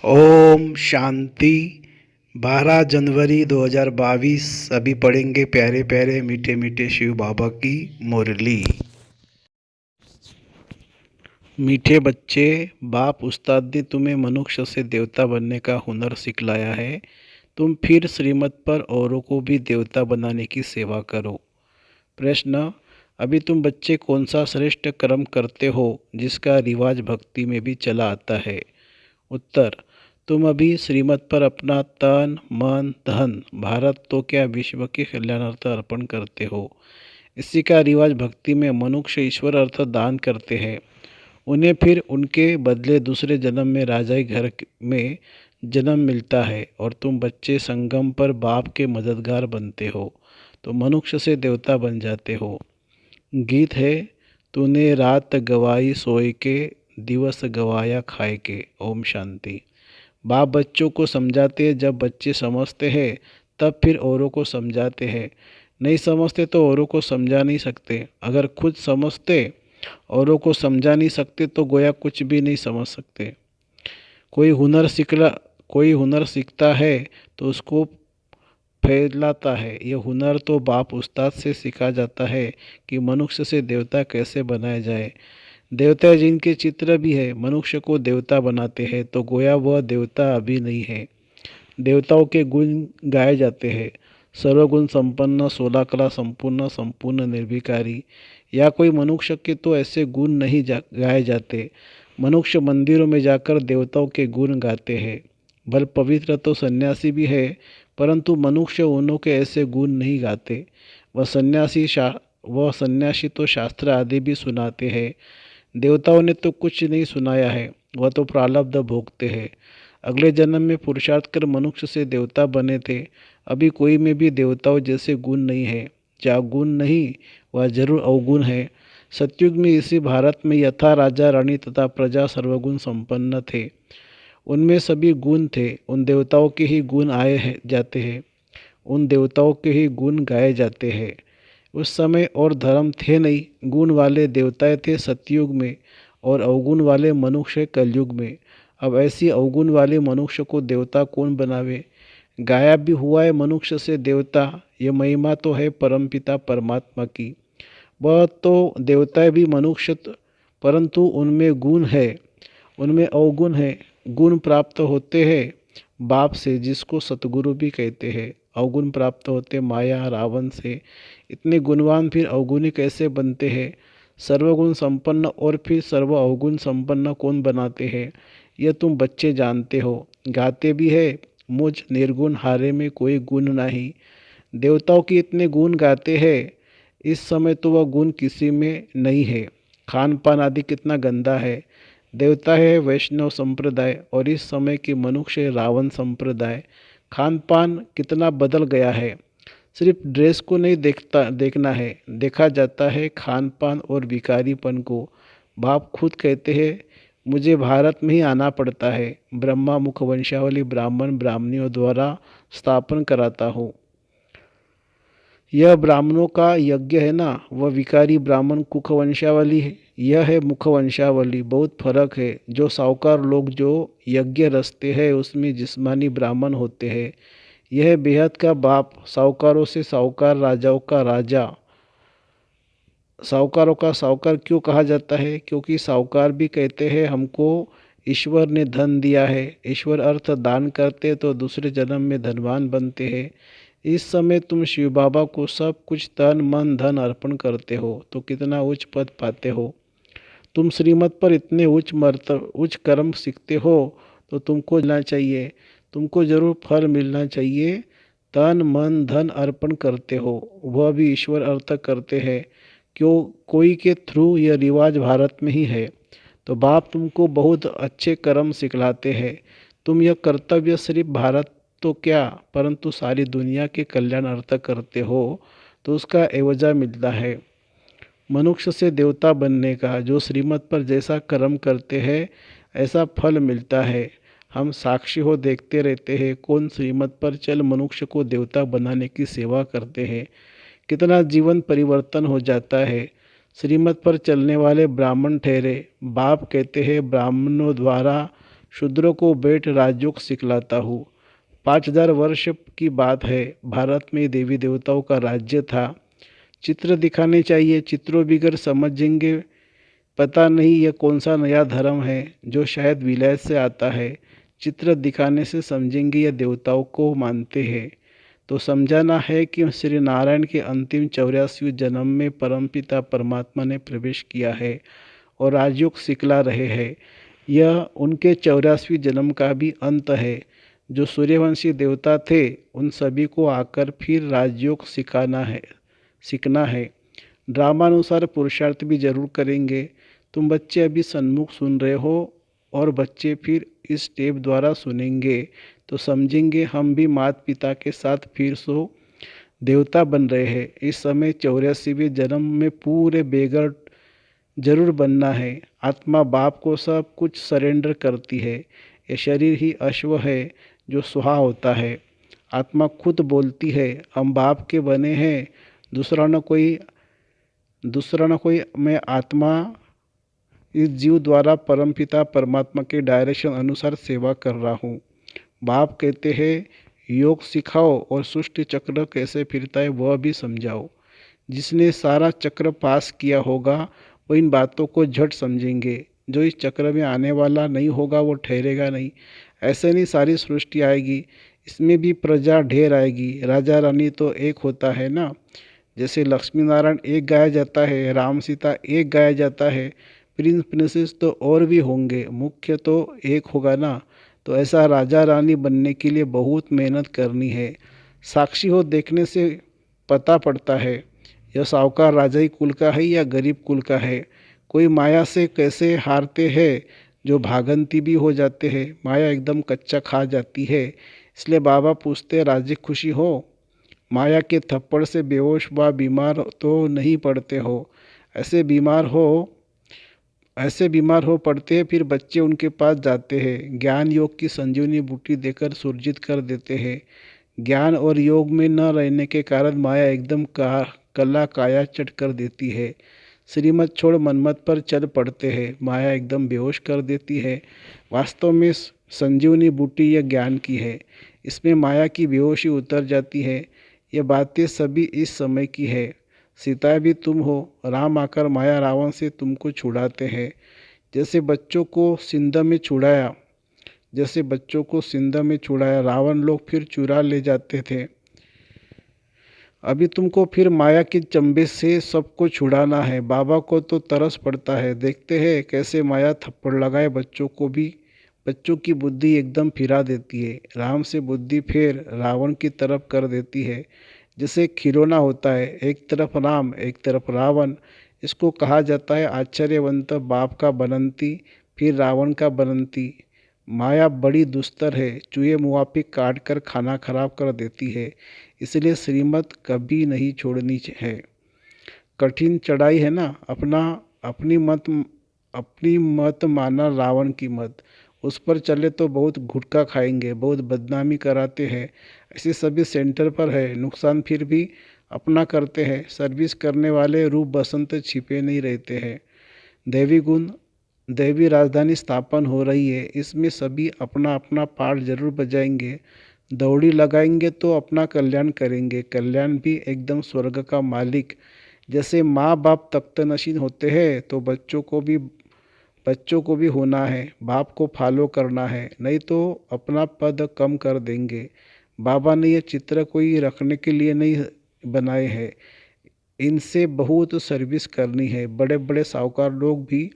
ओम शांति। 12 जनवरी 2022 अभी पढ़ेंगे प्यारे प्यारे मीठे मीठे शिव बाबा की मुरली। मीठे बच्चे, बाप उस्ताद ने तुम्हें मनुष्य से देवता बनने का हुनर सिखलाया है। तुम फिर श्रीमत पर औरों को भी देवता बनाने की सेवा करो। प्रश्न: अभी तुम बच्चे कौन सा श्रेष्ठ कर्म करते हो जिसका रिवाज भक्ति में भी चला आता है? उत्तर: तुम अभी श्रीमत पर अपना तन मन धन भारत तो क्या विश्व के कल्याणार्थ अर्पण करते हो। इसी का रिवाज भक्ति में मनुष्य ईश्वर अर्थ दान करते हैं। उन्हें फिर उनके बदले दूसरे जन्म में राजाई घर में जन्म मिलता है और तुम बच्चे संगम पर बाप के मददगार बनते हो तो मनुष्य से देवता बन जाते हो। गीत है: तूने रात गवाई सोए के, दिवस गवाया खाए के। ओम शांति। बाप बच्चों को समझाते हैं, जब बच्चे समझते हैं तब फिर औरों को समझाते हैं। नहीं समझते तो औरों को समझा नहीं सकते। अगर खुद समझते औरों को समझा नहीं सकते तो गोया कुछ भी नहीं समझ सकते। कोई हुनर सीखता है तो उसको फैलाता है। यह हुनर तो बाप उस्ताद से सीखा जाता है कि मनुष्य से देवता कैसे बनाया जाए। देवता जिनके चित्र भी है मनुष्य को देवता बनाते हैं तो गोया वह देवता अभी नहीं है। देवताओं के गुण गाए जाते हैं: सर्वगुण संपन्न, 16 कला संपूर्ण, संपूर्ण निर्विकारी। या कोई मनुष्य के तो ऐसे गुण नहीं गाए जाते। मनुष्य मंदिरों में जाकर देवताओं के गुण गाते हैं। बल पवित्र तो सन्यासी भी है, परंतु मनुष्य उन्हों के ऐसे गुण नहीं गाते। वह सन्यासी तो शास्त्र आदि भी सुनाते हैं। देवताओं ने तो कुछ नहीं सुनाया है, वह तो प्रारब्ध भोगते हैं। अगले जन्म में पुरुषार्थ कर मनुष्य से देवता बने थे। अभी कोई में भी देवताओं जैसे गुण नहीं है। जहाँ गुण नहीं वह जरूर अवगुण है। सतयुग में इसी भारत में यथा राजा रानी तथा प्रजा सर्वगुण संपन्न थे। उनमें सभी गुण थे। उन देवताओं के ही गुण जाते हैं, उन देवताओं के ही गुण गाए जाते हैं। उस समय और धर्म थे नहीं। गुण वाले देवताएं थे सतयुग में और अवगुण वाले मनुष्य कलयुग में। अब ऐसी अवगुण वाले मनुष्य को देवता कौन बनावे। गाया भी हुआ है मनुष्य से देवता। ये महिमा तो है परमपिता परमात्मा की। वह तो देवताएं भी मनुष्य परंतु उनमें गुण है, उनमें अवगुण है। गुण प्राप्त होते हैं बाप से, जिसको सतगुरु भी कहते हैं। अवगुण प्राप्त होते माया रावण से। इतने गुणवान फिर अवगुणी कैसे बनते हैं। सर्वगुण संपन्न और फिर सर्व अवगुण संपन्न कौन बनाते हैं, यह तुम बच्चे जानते हो। गाते भी है: मुझ निर्गुण हारे में कोई गुण नहीं। देवताओं के इतने गुण गाते हैं, इस समय तो वह गुण किसी में नहीं है। खान पान आदि कितना गंदा है। देवता है वैष्णव संप्रदाय और इस समय के मनुष्य रावण संप्रदाय। खान पान कितना बदल गया है। सिर्फ ड्रेस को नहीं देखना है, देखा जाता है खान पान और भिखारीपन को। बाप खुद कहते हैं, मुझे भारत में ही आना पड़ता है। ब्रह्मा मुख वंशावली ब्राह्मण ब्राह्मणियों द्वारा स्थापन कराता हूँ। यह ब्राह्मणों का यज्ञ है ना, वह विकारी ब्राह्मण कुख वंशावली है। यह है मुख वंशावली। बहुत फर्क है। जो साहूकार लोग जो यज्ञ रचते हैं उसमें जिस्मानी ब्राह्मण होते हैं। यह है बेहद का बाप। साहूकारों से साहूकार, राजाओं का राजा। साहूकारों का साहूकार क्यों कहा जाता है? क्योंकि साहूकार भी कहते हैं हमको ईश्वर ने धन दिया है। ईश्वर अर्थ दान करते तो दूसरे जन्म में धनवान बनते हैं। इस समय तुम शिव बाबा को सब कुछ तन मन धन अर्पण करते हो तो कितना उच्च पद पाते हो। तुम श्रीमत पर इतने उच्च कर्म सीखते हो तो तुमको मिलना चाहिए, तुमको जरूर फल मिलना चाहिए। तन मन धन अर्पण करते हो, वह भी ईश्वर अर्थ करते हैं। क्यों? कोई के थ्रू यह रिवाज भारत में ही है। तो बाप तुमको बहुत अच्छे कर्म सिखलाते हैं। तुम यह कर्तव्य सिर्फ भारत तो क्या परंतु सारी दुनिया के कल्याण अर्थ करते हो तो उसका एवजा मिलता है मनुष्य से देवता बनने का। जो श्रीमत पर जैसा कर्म करते हैं ऐसा फल मिलता है। हम साक्षी हो देखते रहते हैं कौन श्रीमत पर चल मनुष्य को देवता बनाने की सेवा करते हैं। कितना जीवन परिवर्तन हो जाता है। श्रीमत पर चलने वाले ब्राह्मण ठहरे। बाप कहते हैं ब्राह्मणों द्वारा शूद्रों को बैठ राजयोग सिखलाता हूँ। 5000 वर्ष की बात है, भारत में देवी देवताओं का राज्य था। चित्र दिखाने चाहिए, चित्रों बगैर समझेंगे पता नहीं यह कौन सा नया धर्म है जो शायद विलायत से आता है। चित्र दिखाने से समझेंगे यह देवताओं को मानते हैं। तो समझाना है कि श्री नारायण के अंतिम 84वें जन्म में परमपिता परमात्मा ने प्रवेश किया है और राजयोग सिखला रहे हैं। यह उनके 84वें जन्म का भी अंत है। जो सूर्यवंशी देवता थे उन सभी को आकर फिर राजयोग सीखना है। ड्रामानुसार पुरुषार्थ भी जरूर करेंगे। तुम बच्चे अभी सन्मुख सुन रहे हो और बच्चे फिर इस टेप द्वारा सुनेंगे तो समझेंगे हम भी माता पिता के साथ फिर सो देवता बन रहे हैं। इस समय 84वें जन्म में पूरे बेगर जरूर बनना है। आत्मा बाप को सब कुछ सरेंडर करती है। ये शरीर ही अश्व है जो सुहा होता है। आत्मा खुद बोलती है हम बाप के बने हैं, दूसरा न कोई मैं आत्मा इस जीव द्वारा परमपिता परमात्मा के डायरेक्शन अनुसार सेवा कर रहा हूँ। बाप कहते हैं योग सिखाओ और सृष्टि चक्र कैसे फिरता है वह भी समझाओ। जिसने सारा चक्र पास किया होगा वो इन बातों को झट समझेंगे। जो इस चक्र में आने वाला नहीं होगा वो ठहरेगा नहीं। ऐसे नहीं सारी सृष्टि आएगी, इसमें भी प्रजा ढेर आएगी। राजा रानी तो एक होता है ना। जैसे लक्ष्मी नारायण एक गाया जाता है, राम सीता एक गाया जाता है, प्रिंस प्रिंसेस तो और भी होंगे, मुख्य तो एक होगा ना। तो ऐसा राजा रानी बनने के लिए बहुत मेहनत करनी है। साक्षी हो देखने से पता पड़ता है यह साहूकार राजाई कुल का है या गरीब कुल का है। कोई माया से कैसे हारते हैं, जो भागंती भी हो जाते हैं। माया एकदम कच्चा खा जाती है। इसलिए बाबा पूछते राजी खुशी हो, माया के थप्पड़ से बेहोश व बीमार तो नहीं पड़ते हो। ऐसे बीमार हो पड़ते हैं। फिर बच्चे उनके पास जाते हैं, ज्ञान योग की संजीवनी बूटी देकर सुरजित कर देते हैं। ज्ञान और योग में न रहने के कारण माया एकदम कला काया चट कर देती है। श्रीमत छोड़ मनमत पर चल पड़ते हैं, माया एकदम बेहोश कर देती है। वास्तव में संजीवनी बूटी यह ज्ञान की है, इसमें माया की बेहोशी उतर जाती है। ये बातें सभी इस समय की है। सीता भी तुम हो, राम आकर माया रावण से तुमको छुड़ाते हैं। जैसे बच्चों को सिंधा में छुड़ाया रावण लोग फिर चुरा ले जाते थे। अभी तुमको फिर माया के चंबे से सबको छुड़ाना है। बाबा को तो तरस पड़ता है, देखते हैं कैसे माया थप्पड़ लगाए बच्चों की बुद्धि एकदम फिरा देती है। राम से बुद्धि फिर रावण की तरफ कर देती है। जैसे खिलौना होता है, एक तरफ राम एक तरफ रावण। इसको कहा जाता है आश्चर्यवंत बाप का बनंती फिर रावण का बनंती। माया बड़ी दुस्तर है, चूहे मुआफिक काट कर खाना खराब कर देती है। इसलिए श्रीमत कभी नहीं छोड़नी है। कठिन चढ़ाई है ना। अपनी मत माना रावण की मत। उस पर चले तो बहुत गुटखा खाएंगे, बहुत बदनामी कराते हैं। ऐसे सभी सेंटर पर है, नुकसान फिर भी अपना करते हैं। सर्विस करने वाले रूप बसंत छिपे नहीं रहते हैं। दैवी राजधानी स्थापन हो रही है, इसमें सभी अपना अपना पार्ट जरूर बजाएंगे। दौड़ी लगाएंगे तो अपना कल्याण करेंगे। कल्याण भी एकदम स्वर्ग का मालिक। जैसे माँ बाप तख्तनशीन होते हैं तो बच्चों को भी होना है। बाप को फॉलो करना है, नहीं तो अपना पद कम कर देंगे। बाबा ने ये चित्र कोई रखने के लिए नहीं बनाए हैं, इनसे बहुत सर्विस करनी है। बड़े बड़े साहूकार लोग भी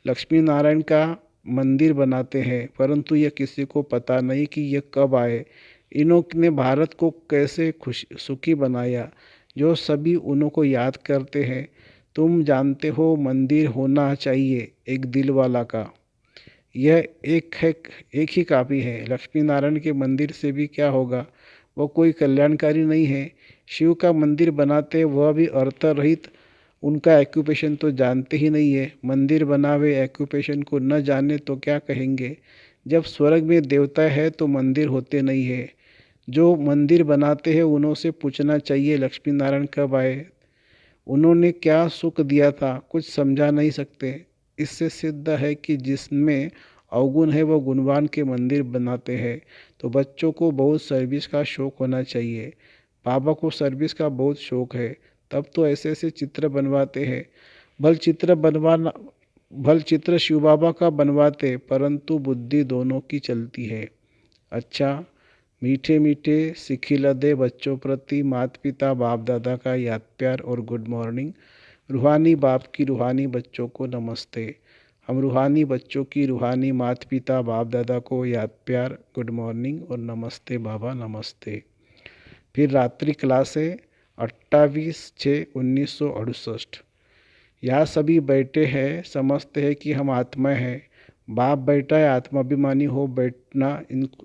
लक्ष्मी नारायण का मंदिर बनाते हैं, परंतु यह किसी को पता नहीं कि यह कब आए। इन्होंने भारत को कैसे सुखी बनाया, जो सभी उन्हों को याद करते हैं। तुम जानते हो मंदिर होना चाहिए एक दिल वाला का। यह एक ही काफ़ी है। लक्ष्मी नारायण के मंदिर से भी क्या होगा, वो कोई कल्याणकारी नहीं है। शिव का मंदिर बनाते वह भी अर्थ रहित, उनका एक्यूपेशन तो जानते ही नहीं है। मंदिर बनावे एक्यूपेशन को न जाने तो क्या कहेंगे। जब स्वर्ग में देवता है तो मंदिर होते नहीं है। जो मंदिर बनाते हैं उन्हों से पूछना चाहिए लक्ष्मी नारायण कब आए, उन्होंने क्या सुख दिया था, कुछ समझा नहीं सकते। इससे सिद्ध है कि जिसमें अवगुण है वो गुणवान के मंदिर बनाते हैं। तो बच्चों को बहुत सर्विस का शौक़ होना चाहिए। बाबा को सर्विस का बहुत शौक़ है, तब तो ऐसे ऐसे चित्र बनवाते हैं। भल चित्र शिव बाबा का बनवाते, परंतु बुद्धि दोनों की चलती है। अच्छा, मीठे मीठे सिखिला दे बच्चों प्रति माता पिता बाप दादा का याद प्यार और गुड मॉर्निंग। रूहानी बाप की रूहानी बच्चों को नमस्ते। हम रूहानी बच्चों की रूहानी माता पिता बाप दादा को याद प्यार, गुड मॉर्निंग और नमस्ते बाबा नमस्ते। फिर रात्रि क्लास है 28/6/1968। यहाँ सभी बैठे हैं, समझते हैं कि हम आत्मा हैं। बाप बैठा है, आत्माभिमानी हो बैठना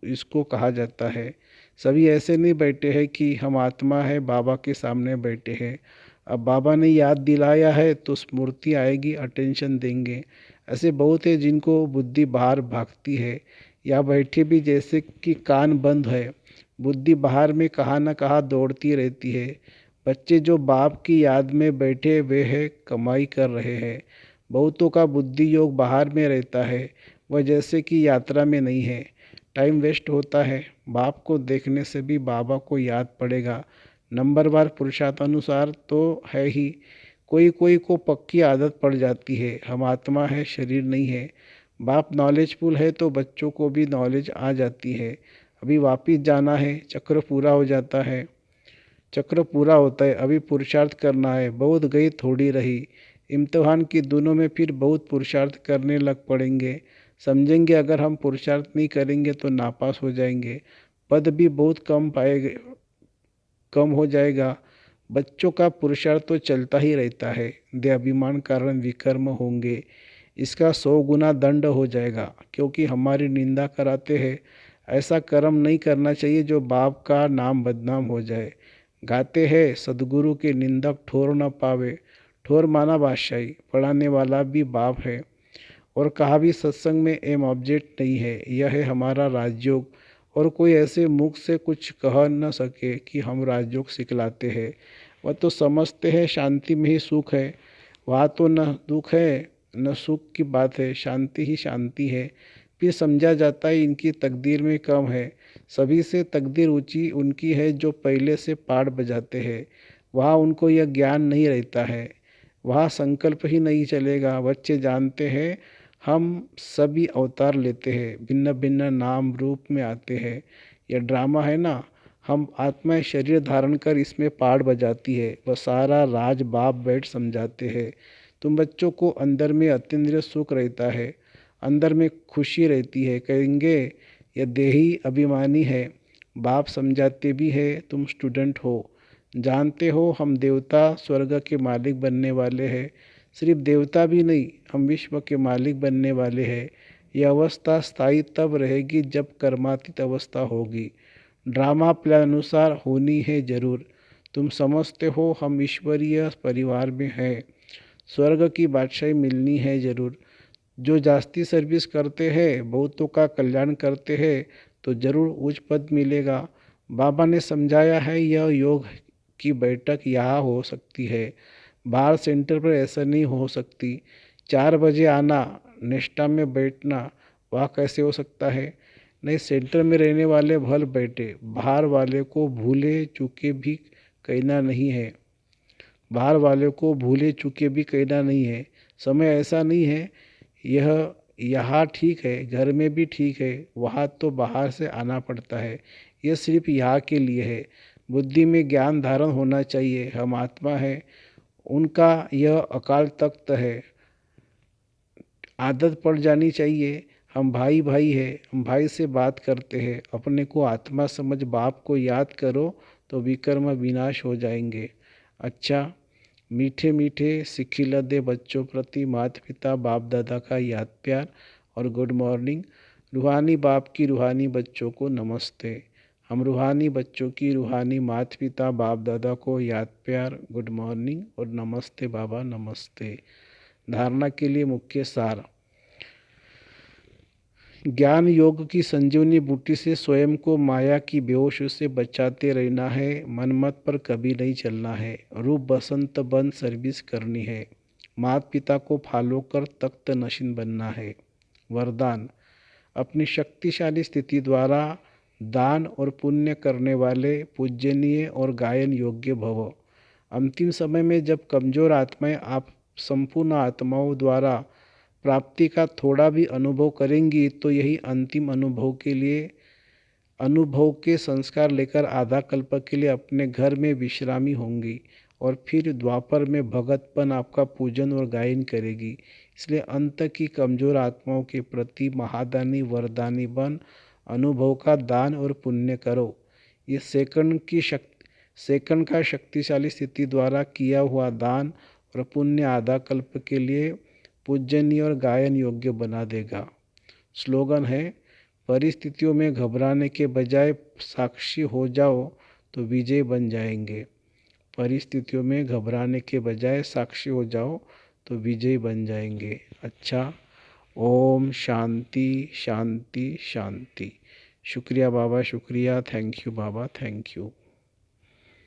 इसको कहा जाता है। सभी ऐसे नहीं बैठे हैं कि हम आत्मा है बाबा के सामने बैठे हैं। अब बाबा ने याद दिलाया है तो स्मृति आएगी, अटेंशन देंगे। ऐसे बहुत है जिनको बुद्धि बाहर भागती है, या बैठे भी जैसे कि कान बंद है, बुद्धि बाहर में कहाँ न कहाँ दौड़ती रहती है। बच्चे जो बाप की याद में बैठे हुए हैं, कमाई कर रहे हैं। बहुतों का बुद्धि योग बाहर में रहता है, वह जैसे कि यात्रा में नहीं है। टाइम वेस्ट होता है। बाप को देखने से भी बाबा को याद पड़ेगा। नंबरवार पुरुषार्थानुसार तो है ही, कोई कोई को पक्की आदत पड़ जाती है। हम आत्मा है, शरीर नहीं है। बाप नॉलेजफुल है तो बच्चों को भी नॉलेज आ जाती है। अभी वापिस जाना है, चक्र पूरा हो जाता है, चक्र पूरा होता है, अभी पुरुषार्थ करना है। बहुत गई थोड़ी रही। इम्तिहान की दिनों में फिर बहुत पुरुषार्थ करने लग पड़ेंगे। समझेंगे अगर हम पुरुषार्थ नहीं करेंगे तो नापास हो जाएंगे। पद भी बहुत कम हो जाएगा। बच्चों का पुरुषार्थ तो चलता ही रहता है। देहाभिमान कारण विकर्म होंगे, इसका 100 गुना दंड हो जाएगा, क्योंकि हमारी निंदा कराते हैं। ऐसा कर्म नहीं करना चाहिए जो बाप का नाम बदनाम हो जाए। गाते हैं सदगुरु के निंदक ठोर न पावे। ठोर माना बादशाही, पढ़ाने वाला भी बाप है। और कहा भी सत्संग में एम ऑब्जेक्ट नहीं है, यह है हमारा राजयोग। और कोई ऐसे मुख से कुछ कह न सके कि हम राजयोग सिखलाते हैं। वह तो समझते हैं शांति में ही सुख है। वहाँ तो न दुख है न सुख की बात है, शांति ही शांति है। फिर समझा जाता है इनकी तकदीर में कम है। सभी से तकदीर ऊंची उनकी है जो पहले से पाठ बजाते हैं। वहाँ उनको यह ज्ञान नहीं रहता है, वहाँ संकल्प ही नहीं चलेगा। बच्चे जानते हैं हम सभी अवतार लेते हैं, भिन्न भिन्न नाम रूप में आते हैं। यह ड्रामा है ना, हम आत्मा शरीर धारण कर इसमें पाठ बजाती है। वह सारा राज बाप बैठ समझाते हैं। तुम बच्चों को अंदर में अतीन्द्रिय सुख रहता है, अंदर में खुशी रहती है। कहेंगे यह देही अभिमानी है। बाप समझाते भी है, तुम स्टूडेंट हो, जानते हो हम देवता स्वर्ग के मालिक बनने वाले हैं। सिर्फ देवता भी नहीं, हम विश्व के मालिक बनने वाले हैं। यह अवस्था स्थायी तब रहेगी जब कर्मातीत अवस्था होगी। ड्रामा प्लान अनुसार होनी है जरूर। तुम समझते हो हम ईश्वरीय परिवार में हैं, स्वर्ग की बादशाही मिलनी है जरूर। जो जास्ती सर्विस करते हैं, बहुतों का कल्याण करते हैं, तो जरूर उच्च पद मिलेगा। बाबा ने समझाया है यह योग की बैठक यहाँ हो सकती है, बाहर सेंटर पर ऐसा नहीं हो सकती। 4 बजे आना, नेस्टा में बैठना, वह कैसे हो सकता है? नहीं, सेंटर में रहने वाले भल बैठे, बाहर वाले को भूले चूके भी कहना नहीं है। बाहर वाले को भूले चूके भी कहना नहीं है। समय ऐसा नहीं है, यह यहाँ ठीक है, घर में भी ठीक है, वहाँ तो बाहर से आना पड़ता है। यह सिर्फ यहाँ के लिए है। बुद्धि में ज्ञान धारण होना चाहिए, हम आत्मा है, उनका यह अकाल तख्त है। आदत पड़ जानी चाहिए, हम भाई भाई है, हम भाई से बात करते हैं। अपने को आत्मा समझ बाप को याद करो तो विकर्म विनाश हो जाएंगे। अच्छा, मीठे मीठे सिखिला दे बच्चों प्रति माता पिता बाप दादा का याद प्यार और गुड मॉर्निंग। रूहानी बाप की रूहानी बच्चों को नमस्ते। हम रूहानी बच्चों की रूहानी माता पिता बाप दादा को याद प्यार, गुड मॉर्निंग और नमस्ते बाबा नमस्ते। धारणा के लिए मुख्य सार। ज्ञान योग की संजीवनी बूटी से स्वयं को माया की बेहोश से बचाते रहना है। मनमत पर कभी नहीं चलना है। रूप बसंत बन सर्विस करनी है। माता पिता को फॉलो कर तख्त नशीन बनना है। वरदान। अपनी शक्तिशाली स्थिति द्वारा दान और पुण्य करने वाले पूजनीय और गायन योग्य भव। अंतिम समय में जब कमजोर आत्माएं आप संपूर्ण आत्माओं द्वारा प्राप्ति का थोड़ा भी अनुभव करेंगी तो यही अंतिम अनुभव के संस्कार लेकर आधा कल्प के लिए अपने घर में विश्रामी होंगी और फिर द्वापर में भगतपन आपका पूजन और गायन करेगी। इसलिए अंत की कमजोर आत्माओं के प्रति महादानी वरदानी बन अनुभव का दान और पुण्य करो। ये सेकंड का शक्तिशाली स्थिति द्वारा किया हुआ दान और पुण्य आधा कल्प के लिए पूजनीय और गायन योग्य बना देगा। स्लोगन है, परिस्थितियों में घबराने के बजाय साक्षी हो जाओ तो विजय बन जाएंगे। परिस्थितियों में घबराने के बजाय साक्षी हो जाओ तो विजय बन जाएंगे। अच्छा, ओम शांति शांति शांति। शुक्रिया बाबा, शुक्रिया। Thank you Baba, thank you.